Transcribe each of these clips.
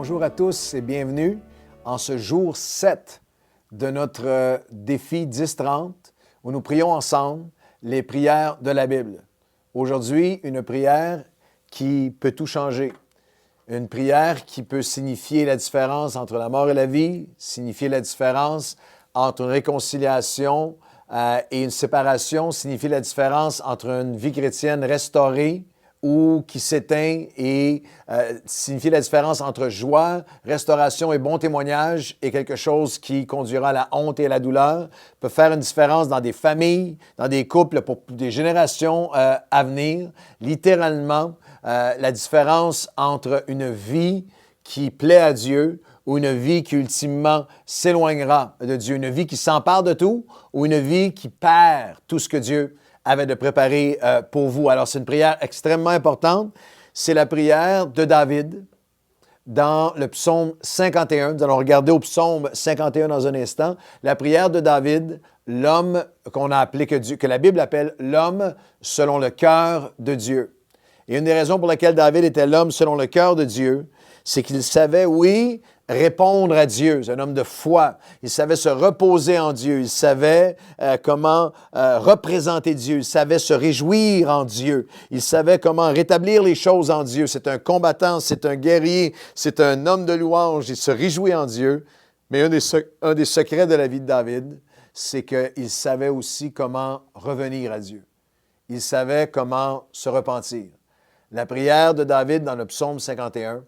Bonjour à tous et bienvenue en ce jour 7 de notre défi 10-30 où nous prions ensemble les prières de la Bible. Aujourd'hui, une prière qui peut tout changer. Une prière qui peut signifier la différence entre la mort et la vie, signifier la différence entre une réconciliation et une séparation, signifier la différence entre une vie chrétienne restaurée ou qui s'éteint et signifier la différence entre joie, restauration et bon témoignage et quelque chose qui conduira à la honte et à la douleur, peut faire une différence dans des familles, dans des couples pour des générations à venir. Littéralement, la différence entre une vie qui plaît à Dieu ou une vie qui ultimement s'éloignera de Dieu, une vie qui s'empare de tout ou une vie qui perd tout ce que Dieu avait de préparer pour vous. Alors, c'est une prière extrêmement importante. C'est la prière de David dans le psaume 51. Nous allons regarder au psaume 51 dans un instant. La prière de David, l'homme qu'on a appelé, que la Bible appelle l'homme selon le cœur de Dieu. Et une des raisons pour lesquelles David était l'homme selon le cœur de Dieu, c'est qu'il savait, oui, répondre à Dieu. C'est un homme de foi. Il savait se reposer en Dieu. Il savait comment représenter Dieu. Il savait se réjouir en Dieu. Il savait comment rétablir les choses en Dieu. C'est un combattant, c'est un guerrier, c'est un homme de louange. Il se réjouit en Dieu. Mais un des secrets de la vie de David, c'est qu'il savait aussi comment revenir à Dieu. Il savait comment se repentir. La prière de David dans le psaume 51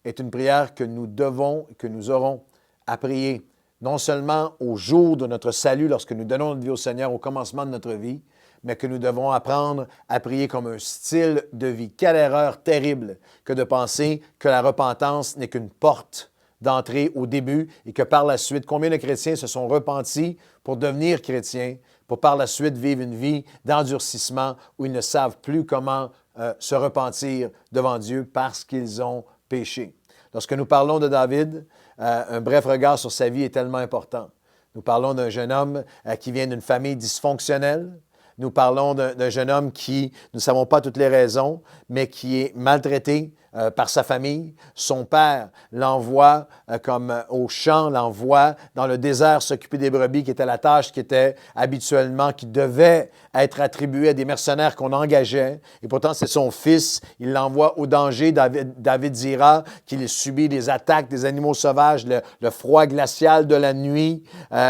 est une prière que nous devons, que nous aurons à prier, non seulement au jour de notre salut, lorsque nous donnons notre vie au Seigneur, au commencement de notre vie, mais que nous devons apprendre à prier comme un style de vie. Quelle erreur terrible que de penser que la repentance n'est qu'une porte d'entrée au début et que par la suite, combien de chrétiens se sont repentis pour devenir chrétiens, pour par la suite vivre une vie d'endurcissement où ils ne savent plus comment se repentir devant Dieu parce qu'ils ont péché. Lorsque nous parlons de David, un bref regard sur sa vie est tellement important. Nous parlons d'un jeune homme qui vient d'une famille dysfonctionnelle. Nous parlons d'un jeune homme qui, nous ne savons pas toutes les raisons, mais qui est maltraité par sa famille. Son père l'envoie comme au champ, l'envoie dans le désert s'occuper des brebis, qui était la tâche qui était habituellement, qui devait être attribuée à des mercenaires qu'on engageait. Et pourtant, c'est son fils. Il l'envoie au danger. David dira qu'il subit des attaques des animaux sauvages, le froid glacial de la nuit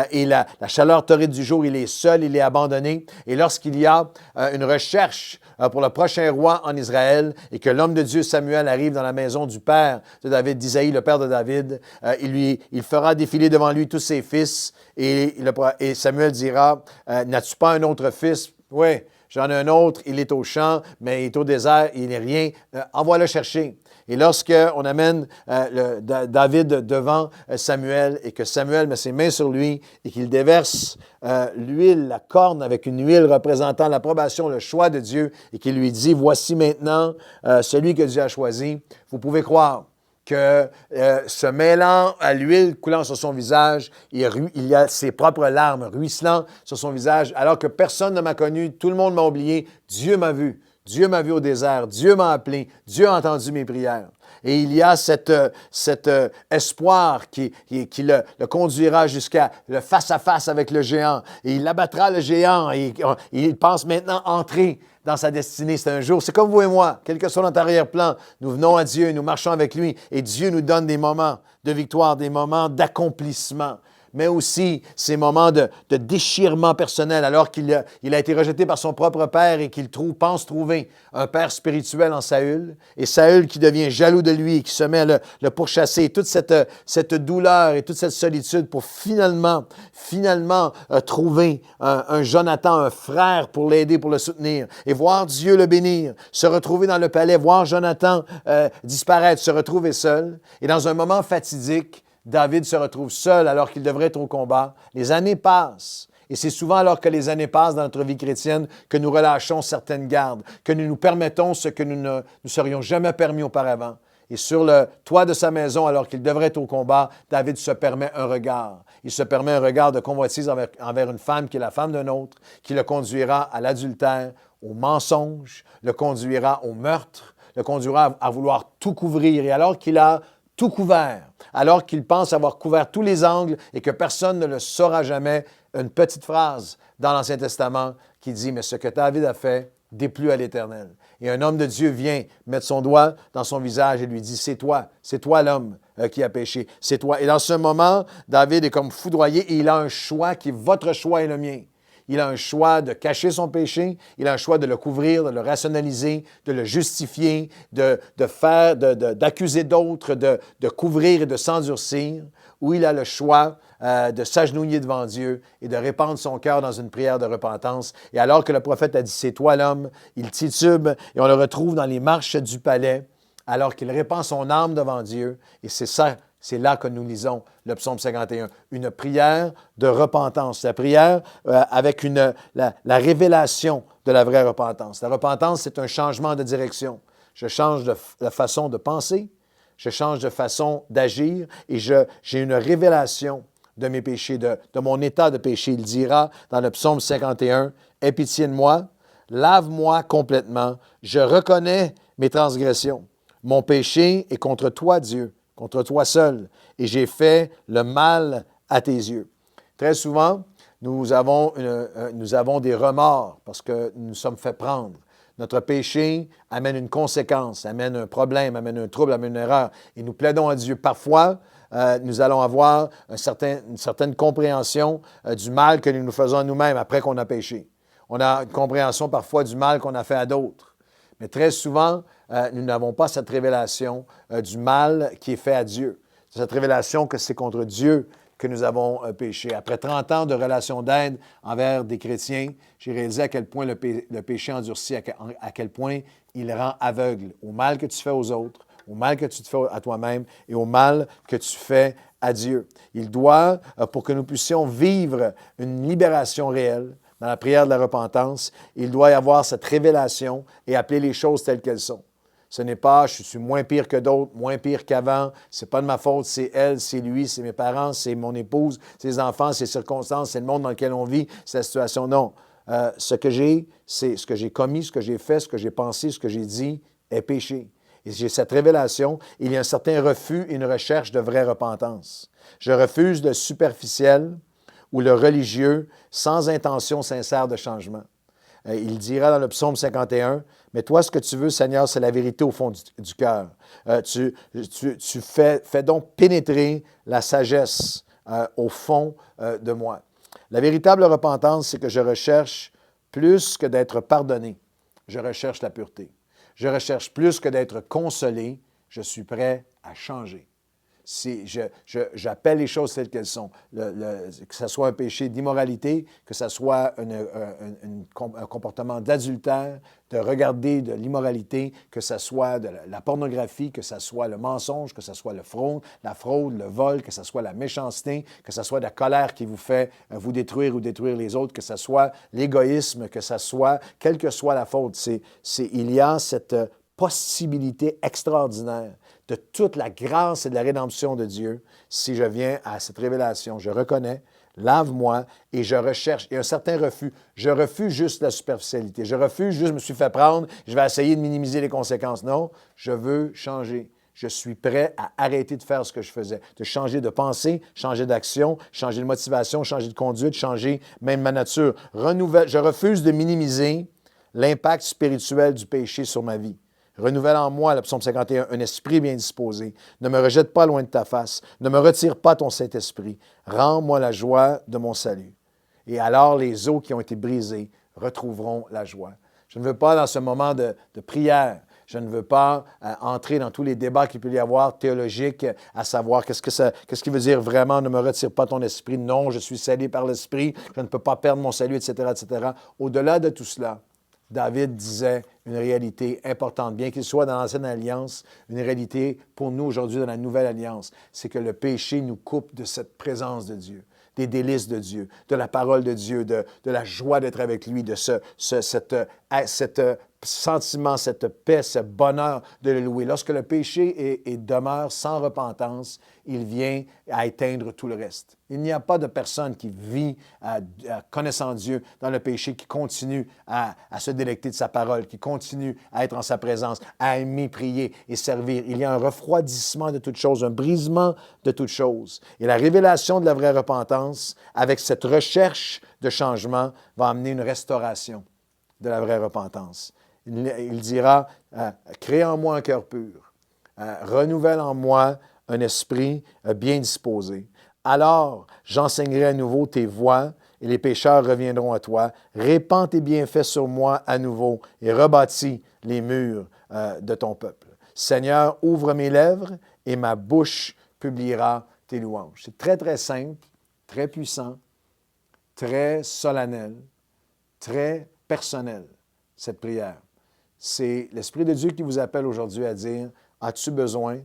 et la chaleur torride du jour. Il est seul, il est abandonné. Et lorsqu'il y a une recherche pour le prochain roi en Israël et que l'homme de Dieu Samuel arrive dans la maison du père de David, d'Isaïe, le père de David, il fera défiler devant lui tous ses fils et Samuel dira, n'as-tu pas un autre fils? Oui, j'en ai un autre, il est au champ, mais il est au désert, il n'est rien. Envoie-le chercher. Et lorsqu'on amène David devant Samuel et que Samuel met ses mains sur lui et qu'il déverse l'huile, la corne avec une huile représentant l'approbation, le choix de Dieu et qu'il lui dit, voici maintenant celui que Dieu a choisi, vous pouvez croire que se mêlant à l'huile coulant sur son visage, il y a ses propres larmes ruisselant sur son visage, alors que personne ne m'a connu, tout le monde m'a oublié, Dieu m'a vu. Dieu m'a vu au désert, Dieu m'a appelé, Dieu a entendu mes prières. Et il y a cet espoir qui le conduira jusqu'à le face-à-face avec le géant. Et il abattra le géant et il pense maintenant entrer dans sa destinée. C'est un jour, c'est comme vous et moi, quel que soit notre arrière-plan, nous venons à Dieu, nous marchons avec lui et Dieu nous donne des moments de victoire, des moments d'accomplissement. Mais aussi ces moments de déchirement personnel alors qu'il a été rejeté par son propre père et qu'il pense trouver un père spirituel en Saül. Et Saül qui devient jaloux de lui et qui se met à le pourchasser. Toute cette douleur et toute cette solitude pour finalement trouver un Jonathan, un frère pour l'aider, pour le soutenir. Et voir Dieu le bénir, se retrouver dans le palais, voir Jonathan disparaître, se retrouver seul. Et dans un moment fatidique, David se retrouve seul alors qu'il devrait être au combat. Les années passent. Et c'est souvent alors que les années passent dans notre vie chrétienne que nous relâchons certaines gardes, que nous nous permettons ce que nous ne nous serions jamais permis auparavant. Et sur le toit de sa maison, alors qu'il devrait être au combat, David se permet un regard. Il se permet un regard de convoitise envers une femme qui est la femme d'un autre, qui le conduira à l'adultère, au mensonge, le conduira au meurtre, le conduira à vouloir tout couvrir. Et alors qu'il a tout couvert, alors qu'il pense avoir couvert tous les angles et que personne ne le saura jamais. Une petite phrase dans l'Ancien Testament qui dit « Mais ce que David a fait déplut à l'Éternel. » Et un homme de Dieu vient mettre son doigt dans son visage et lui dit « C'est toi l'homme qui a péché, c'est toi. » Et dans ce moment, David est comme foudroyé et il a un choix qui est votre choix et le mien. Il a un choix de cacher son péché, il a un choix de le couvrir, de le rationaliser, de le justifier, d'accuser d'autres, de couvrir et de s'endurcir, ou il a le choix de s'agenouiller devant Dieu et de répandre son cœur dans une prière de repentance. Et alors que le prophète a dit « C'est toi l'homme », il titube et on le retrouve dans les marches du palais alors qu'il répand son âme devant Dieu. Et c'est là que nous lisons le psaume 51, une prière de repentance. La prière avec la révélation de la vraie repentance. La repentance, c'est un changement de direction. Je change de façon de penser, je change de façon d'agir et j'ai une révélation de mes péchés, de mon état de péché. Il dira dans le psaume 51, « Aie pitié de moi, lave-moi complètement, je reconnais mes transgressions. Mon péché est contre toi, Dieu, contre toi seul, et j'ai fait le mal à tes yeux. » Très souvent, nous avons des remords parce que nous nous sommes fait prendre. Notre péché amène une conséquence, amène un problème, amène un trouble, amène une erreur. Et nous plaidons à Dieu. Parfois, nous allons avoir une certaine compréhension du mal que nous nous faisons à nous-mêmes après qu'on a péché. On a une compréhension parfois du mal qu'on a fait à d'autres. Mais très souvent, nous n'avons pas cette révélation du mal qui est fait à Dieu. Cette révélation que c'est contre Dieu que nous avons péché. Après 30 ans de relations d'aide envers des chrétiens, j'ai réalisé à quel point le péché endurcit, à quel point il rend aveugle au mal que tu fais aux autres, au mal que tu te fais à toi-même et au mal que tu fais à Dieu. Il doit, pour que nous puissions vivre une libération réelle, dans la prière de la repentance, il doit y avoir cette révélation et appeler les choses telles qu'elles sont. Ce n'est pas « je suis moins pire que d'autres, moins pire qu'avant, c'est pas de ma faute, c'est elle, c'est lui, c'est mes parents, c'est mon épouse, c'est les enfants, c'est les circonstances, c'est le monde dans lequel on vit, c'est la situation. » Non. Ce que j'ai, c'est ce que j'ai commis, ce que j'ai fait, ce que j'ai pensé, ce que j'ai dit est péché. Et j'ai cette révélation, il y a un certain refus et une recherche de vraie repentance. Je refuse le superficiel ou le religieux sans intention sincère de changement. Il dira dans le psaume 51, « Mais toi, ce que tu veux, Seigneur, c'est la vérité au fond du cœur. Tu fais donc pénétrer la sagesse au fond de moi. » La véritable repentance, c'est que je recherche plus que d'être pardonné. Je recherche la pureté. Je recherche plus que d'être consolé. Je suis prêt à changer. J'appelle les choses telles qu'elles sont. Que ce soit un péché d'immoralité, que ce soit un comportement d'adultère, de regarder de l'immoralité, que ce soit de la pornographie, que ce soit le mensonge, que ce soit la fraude, le vol, que ce soit la méchanceté, que ce soit de la colère qui vous fait vous détruire ou détruire les autres, que ce soit l'égoïsme, que ce soit, quelle que soit la faute. Il y a cette possibilité extraordinaire de toute la grâce et de la rédemption de Dieu si je viens à cette révélation. Je reconnais, lave-moi et je recherche. Il y a un certain refus. Je refuse juste la superficialité. Je refuse juste, je me suis fait prendre, je vais essayer de minimiser les conséquences. Non, je veux changer. Je suis prêt à arrêter de faire ce que je faisais, de changer de pensée, changer d'action, changer de motivation, changer de conduite, changer même ma nature. Je refuse de minimiser l'impact spirituel du péché sur ma vie. Renouvelle en moi, le psaume 51, un esprit bien disposé. Ne me rejette pas loin de ta face. Ne me retire pas ton Saint-Esprit. Rends-moi la joie de mon salut. Et alors les os qui ont été brisés retrouveront la joie. Je ne veux pas, dans ce moment de prière, je ne veux pas entrer dans tous les débats qu'il peut y avoir théologiques, à savoir qu'est-ce qui veut dire vraiment « ne me retire pas ton esprit ». Non, je suis scellé par l'esprit, je ne peux pas perdre mon salut, etc., etc. Au-delà de tout cela, David disait une réalité importante, bien qu'il soit dans l'Ancienne Alliance, une réalité pour nous aujourd'hui dans la Nouvelle Alliance, c'est que le péché nous coupe de cette présence de Dieu, des délices de Dieu, de la parole de Dieu, de la joie d'être avec lui, de cette sentiment, cette paix, ce bonheur de le louer. Lorsque le péché demeure sans repentance, il vient à éteindre tout le reste. Il n'y a pas de personne qui vit connaissant Dieu dans le péché, qui continue à se délecter de sa parole, qui continue à être en sa présence, à aimer, prier et servir. Il y a un refroidissement de toutes choses, un brisement de toutes choses. Et la révélation de la vraie repentance, avec cette recherche de changement, va amener une restauration de la vraie repentance. Il dira, crée en moi un cœur pur, renouvelle en moi un esprit bien disposé. Alors, j'enseignerai à nouveau tes voies et les pécheurs reviendront à toi. Répands tes bienfaits sur moi à nouveau et rebâtis les murs de ton peuple. Seigneur, ouvre mes lèvres et ma bouche publiera tes louanges. C'est très, très simple, très puissant, très solennel, très personnel, cette prière. C'est l'Esprit de Dieu qui vous appelle aujourd'hui à dire, as-tu besoin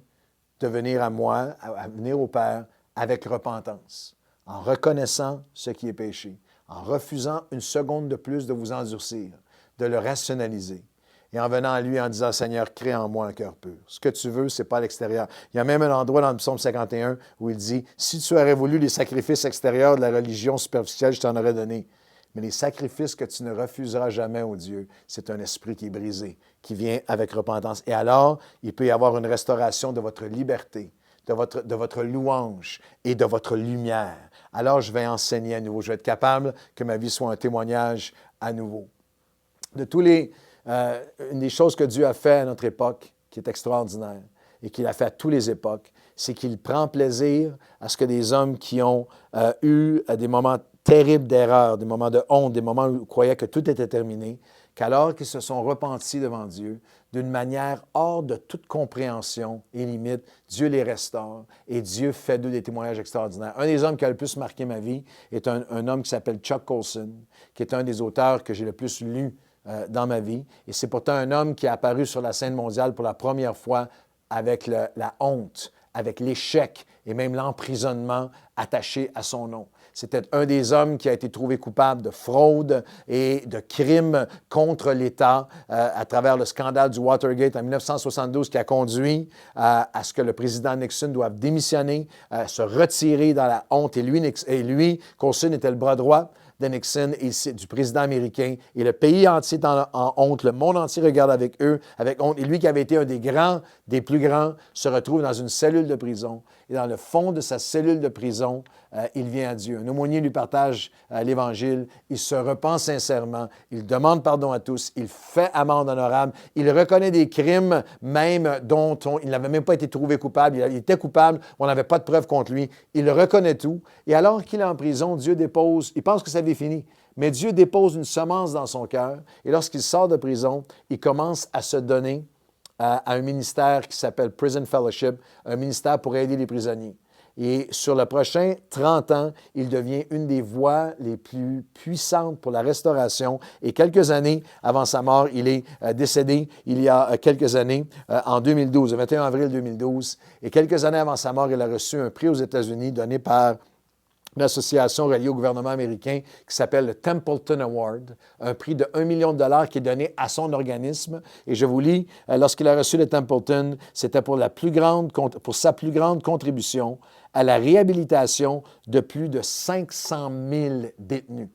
de venir à moi, à venir au Père avec repentance, en reconnaissant ce qui est péché, en refusant une seconde de plus de vous endurcir, de le rationaliser, et en venant à lui en disant, Seigneur, crée en moi un cœur pur. Ce que tu veux, ce n'est pas à l'extérieur. Il y a même un endroit dans le psaume 51 où il dit, si tu aurais voulu les sacrifices extérieurs de la religion superficielle, je t'en aurais donné. Mais les sacrifices que tu ne refuseras jamais, ô Dieu, c'est un esprit qui est brisé, qui vient avec repentance. Et alors, il peut y avoir une restauration de votre liberté, de votre louange et de votre lumière. Alors, je vais enseigner à nouveau. Je vais être capable que ma vie soit un témoignage à nouveau. Une des choses que Dieu a fait à notre époque, qui est extraordinaire, et qu'il a fait à toutes les époques, c'est qu'il prend plaisir à ce que des hommes qui ont eu des moments terribles d'erreur, des moments de honte, des moments où ils croyaient que tout était terminé, qu'alors qu'ils se sont repentis devant Dieu, d'une manière hors de toute compréhension et limite, Dieu les restaure et Dieu fait d'eux des témoignages extraordinaires. Un des hommes qui a le plus marqué ma vie est un homme qui s'appelle Chuck Colson, qui est un des auteurs que j'ai le plus lu dans ma vie. Et c'est pourtant un homme qui est apparu sur la scène mondiale pour la première fois avec la honte, avec l'échec et même l'emprisonnement attaché à son nom. C'était un des hommes qui a été trouvé coupable de fraude et de crimes contre l'État à travers le scandale du Watergate en 1972 qui a conduit à ce que le président Nixon doive démissionner, se retirer dans la honte. Et lui, Colson était le bras droit de Nixon et du président américain. Et le pays entier est en honte. Le monde entier regarde avec eux, avec honte. Et lui, qui avait été un des plus grands, se retrouve dans une cellule de prison. Et dans le fond de sa cellule de prison, il vient à Dieu. Un aumônier lui partage l'Évangile. Il se repent sincèrement. Il demande pardon à tous. Il fait amende honorable. Il reconnaît des crimes même dont il n'avait même pas été trouvé coupable. Il était coupable. On n'avait pas de preuves contre lui. Il reconnaît tout. Et alors qu'il est en prison, Dieu dépose, il pense que ça avait fini, mais Dieu dépose une semence dans son cœur. Et lorsqu'il sort de prison, il commence à se donner à un ministère qui s'appelle Prison Fellowship, un ministère pour aider les prisonniers. Et sur le prochain 30 ans, il devient une des voix les plus puissantes pour la restauration. Et quelques années avant sa mort, il est décédé il y a quelques années, en 2012, le 21 avril 2012. Et quelques années avant sa mort, il a reçu un prix aux États-Unis donné par une association reliée au gouvernement américain qui s'appelle le Templeton Award, un prix de 1 million de dollars qui est donné à son organisme. Et je vous lis, lorsqu'il a reçu le Templeton, c'était pour sa plus grande contribution à la réhabilitation de plus de 500 000 détenus.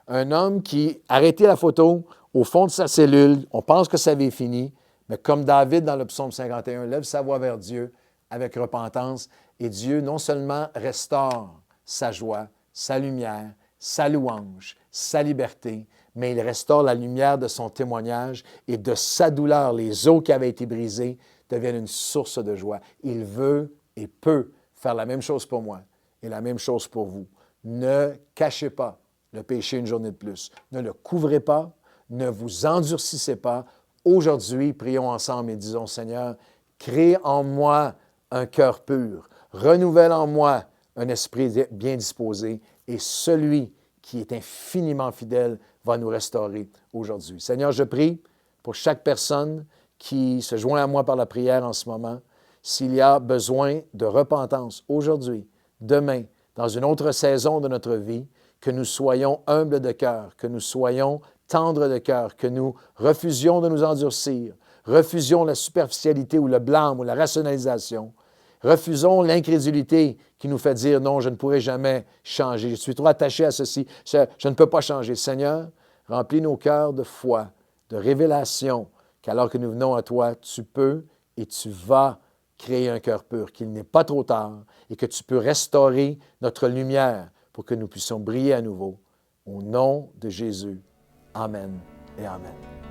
Un homme qui, arrêté la photo, au fond de sa cellule, on pense que ça avait fini, mais comme David dans le psaume 51, lève sa voix vers Dieu avec repentance, et Dieu non seulement restaure sa joie, sa lumière, sa louange, sa liberté, mais il restaure la lumière de son témoignage et de sa douleur. Les os qui avaient été brisés deviennent une source de joie. Il veut et peut faire la même chose pour moi et la même chose pour vous. Ne cachez pas le péché une journée de plus. Ne le couvrez pas, ne vous endurcissez pas. Aujourd'hui, prions ensemble et disons, Seigneur, crée en moi un cœur pur, renouvelle en moi un esprit bien disposé, et celui qui est infiniment fidèle va nous restaurer aujourd'hui. Seigneur, je prie pour chaque personne qui se joint à moi par la prière en ce moment, s'il y a besoin de repentance aujourd'hui, demain, dans une autre saison de notre vie, que nous soyons humbles de cœur, que nous soyons tendre de cœur, que nous refusions de nous endurcir, refusions la superficialité ou le blâme ou la rationalisation, refusons l'incrédulité qui nous fait dire « Non, je ne pourrai jamais changer, je suis trop attaché à ceci, je ne peux pas changer. » Seigneur, remplis nos cœurs de foi, de révélation, qu'alors que nous venons à toi, tu peux et tu vas créer un cœur pur, qu'il n'est pas trop tard et que tu peux restaurer notre lumière pour que nous puissions briller à nouveau. Au nom de Jésus. Amen et Amen.